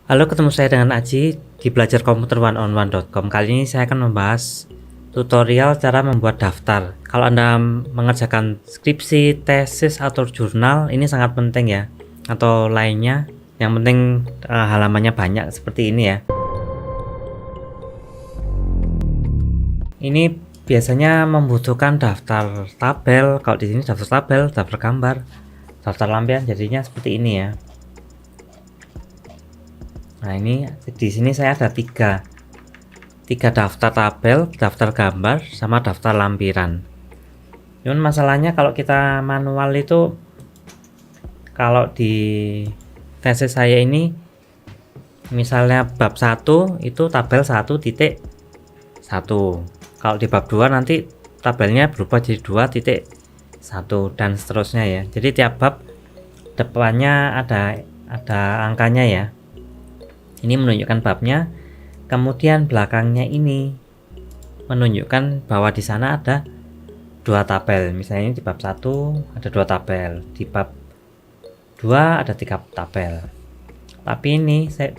Halo, ketemu saya dengan Aji di belajarkomputer1on1.com. Kali ini saya akan membahas tutorial cara membuat daftar. Kalau Anda mengerjakan skripsi, tesis, atau jurnal, ini sangat penting ya. Atau lainnya, yang penting halamannya banyak seperti ini ya. Ini biasanya membutuhkan daftar tabel. Kalau di sini daftar tabel, daftar gambar, daftar lampiran, jadinya seperti ini ya. Nah, ini di sini saya ada tiga daftar tabel, daftar gambar, sama daftar lampiran. Cuman masalahnya kalau kita manual itu, kalau di tesis saya ini misalnya bab 1 itu tabel 1.1, kalau di bab 2 nanti tabelnya berubah jadi 2.1 dan seterusnya ya. Jadi tiap bab depannya ada angkanya ya. Ini menunjukkan babnya, kemudian belakangnya ini menunjukkan bahwa di sana ada dua tabel. Misalnya di bab 1 ada 2 tabel, di bab 2 ada 3 tabel. Tapi ini saya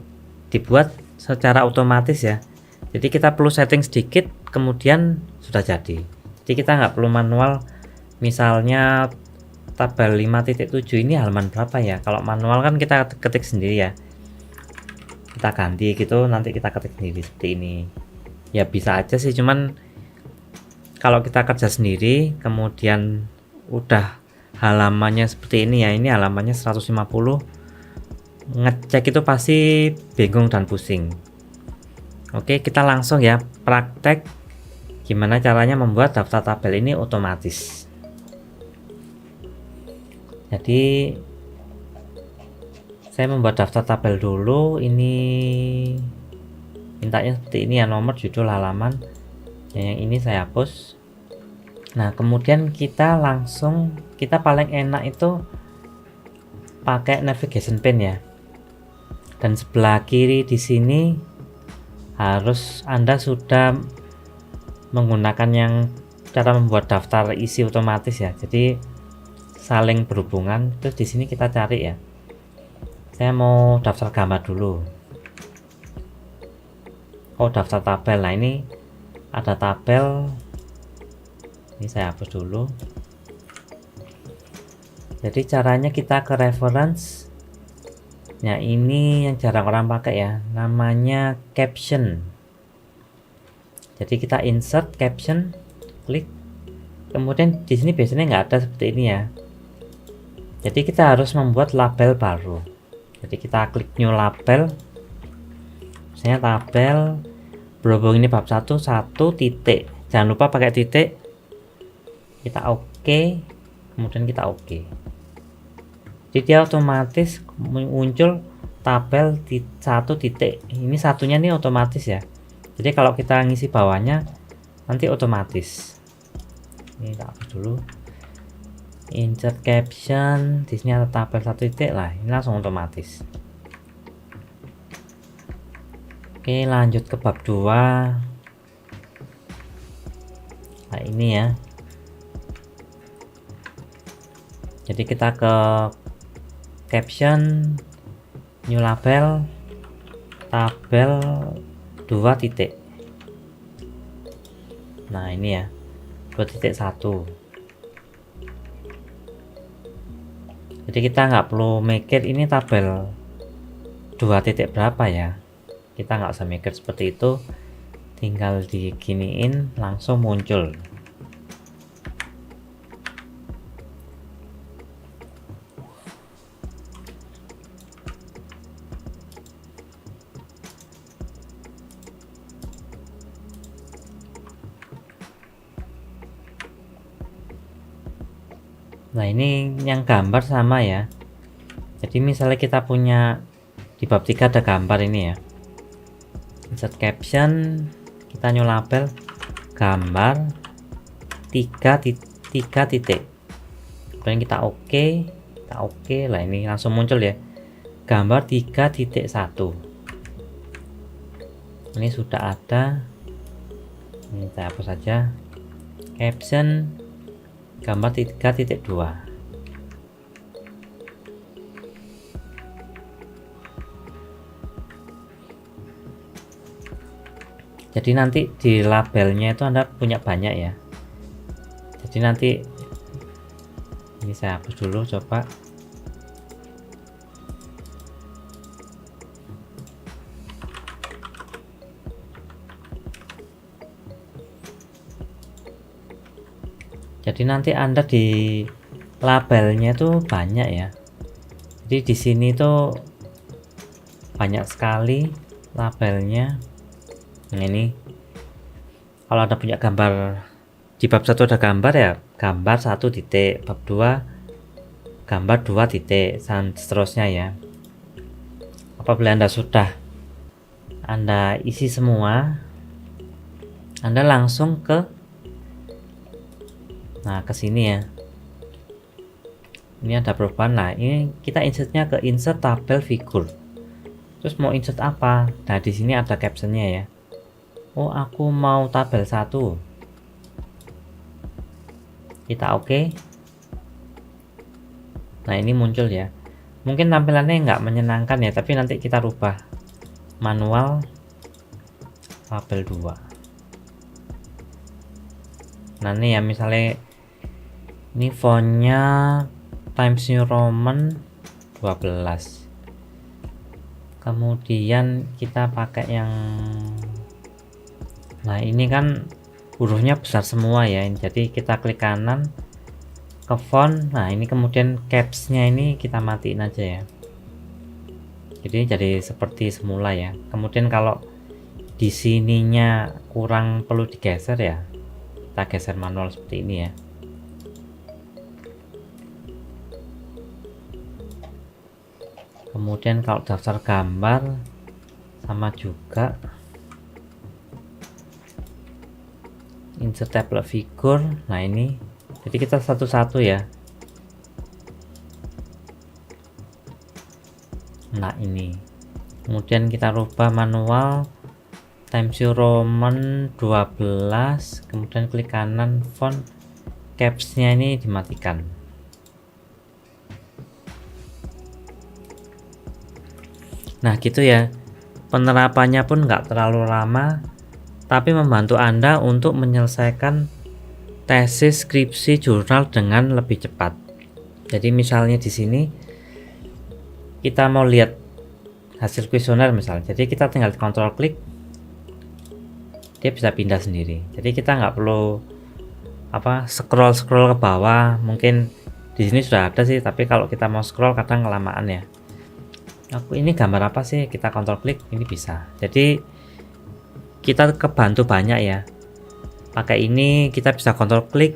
dibuat secara otomatis ya. Jadi kita perlu setting sedikit, kemudian sudah jadi. Jadi kita nggak perlu manual. Misalnya tabel 5.7 ini halaman berapa ya? Kalau manual kan kita ketik sendiri ya. Kita ganti gitu, nanti kita ketik sendiri seperti ini. Ya bisa aja sih, cuman kalau kita kerja sendiri kemudian udah halamannya seperti ini ya, ini halamannya 150, ngecek itu pasti bingung dan pusing. Oke, kita langsung ya praktek gimana caranya membuat daftar tabel ini otomatis. Jadi saya membuat daftar tabel dulu. Ini mintanya seperti ini ya, nomor, judul, halaman. Yang ini saya hapus. Nah, kemudian kita paling enak itu pakai navigation pane ya. Dan sebelah kiri di sini harus Anda sudah menggunakan yang cara membuat daftar isi otomatis ya. Jadi saling berhubungan. Terus di sini kita cari ya. Saya mau daftar gambar dulu. Oh, daftar tabel. Nah, ini ada tabel. Ini saya hapus dulu. Jadi caranya kita ke reference. Nah, ini yang jarang orang pakai ya, namanya caption. Jadi kita insert caption, klik. Kemudian di sini biasanya nggak ada seperti ini ya. Jadi kita harus membuat label baru. Jadi kita klik new label. Misalnya tabel berhubung ini bab 1 titik. Jangan lupa pakai titik. Kita oke, kemudian kita oke. Jadi dia otomatis muncul tabel 1 titik. Ini satunya nih otomatis ya. Jadi kalau kita ngisi bawahnya nanti otomatis. Ini kita hapus dulu. Insert caption, di sini ada tabel 1 titik lah, ini langsung otomatis. Oke, lanjut ke bab 2. Nah, ini ya. Jadi kita ke caption, new label, tabel 2 titik. Nah, ini ya, 2.1. Jadi kita nggak perlu mikir ini tabel 2 titik berapa ya. Kita nggak usah mikir seperti itu, tinggal diginiin langsung muncul. Nah, ini yang gambar sama ya. Jadi misalnya kita punya di bab 3 ada gambar ini ya. Insert caption, kita new label gambar 3 titik. Kemudian kita oke lah, ini langsung muncul ya. Gambar 3.1. Ini sudah ada. Ini kita hapus saja. Caption gambar 3.2. Jadi nanti di labelnya itu Anda punya banyak ya. Jadi nanti ini saya hapus dulu, coba. Jadi nanti Anda di labelnya itu banyak ya. Jadi di sini tuh banyak sekali labelnya. Nah, ini kalau Anda punya gambar di bab 1 ada gambar ya, gambar 1 titik, bab 2 gambar 2 titik, dan seterusnya ya. Apabila Anda sudah Anda isi semua, Anda langsung ke sini ya. Ini ada perubahan. Nah, ini kita insertnya ke insert tabel figur. Terus mau insert apa? Nah, di sini ada captionnya ya. Oh, aku mau tabel 1. Kita oke. Nah, ini muncul ya. Mungkin tampilannya nggak menyenangkan ya, tapi nanti kita rubah manual tabel 2. Nah, ini ya, misalnya ini fontnya Times New Roman 12. Kemudian kita pakai yang, nah ini kan hurufnya besar semua ya, jadi kita klik kanan ke font. Nah, ini kemudian capsnya ini kita matiin aja ya, jadi seperti semula ya. Kemudian kalau di sininya kurang perlu digeser ya, kita geser manual seperti ini ya. Kemudian kalau daftar gambar sama juga, insert table figur. Nah, ini jadi kita satu-satu ya. Nah, ini kemudian kita rubah manual Times New Roman 12, kemudian klik kanan font, capsnya ini dimatikan. Nah, gitu ya, penerapannya pun nggak terlalu lama, tapi membantu Anda untuk menyelesaikan tesis, skripsi, jurnal dengan lebih cepat. Jadi misalnya di sini kita mau lihat hasil kuesioner misalnya, jadi kita tinggal kontrol klik, dia bisa pindah sendiri. Jadi kita nggak perlu scroll ke bawah. Mungkin di sini sudah ada sih, tapi kalau kita mau scroll kadang kelamaan ya. Aku ini gambar apa sih, kita kontrol klik, ini bisa. Jadi kita kebantu banyak ya. Pakai ini kita bisa kontrol klik,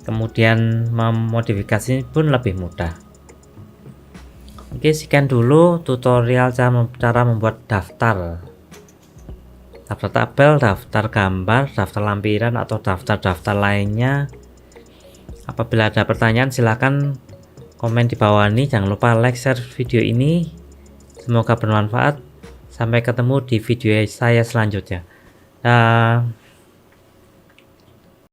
kemudian memodifikasi pun lebih mudah. Oke, sekian dulu tutorial cara membuat daftar tabel, daftar gambar, daftar lampiran, atau daftar-daftar lainnya. Apabila ada pertanyaan silahkan komen di bawah ini. Jangan lupa like, share video ini. Semoga bermanfaat. Sampai ketemu di video saya selanjutnya.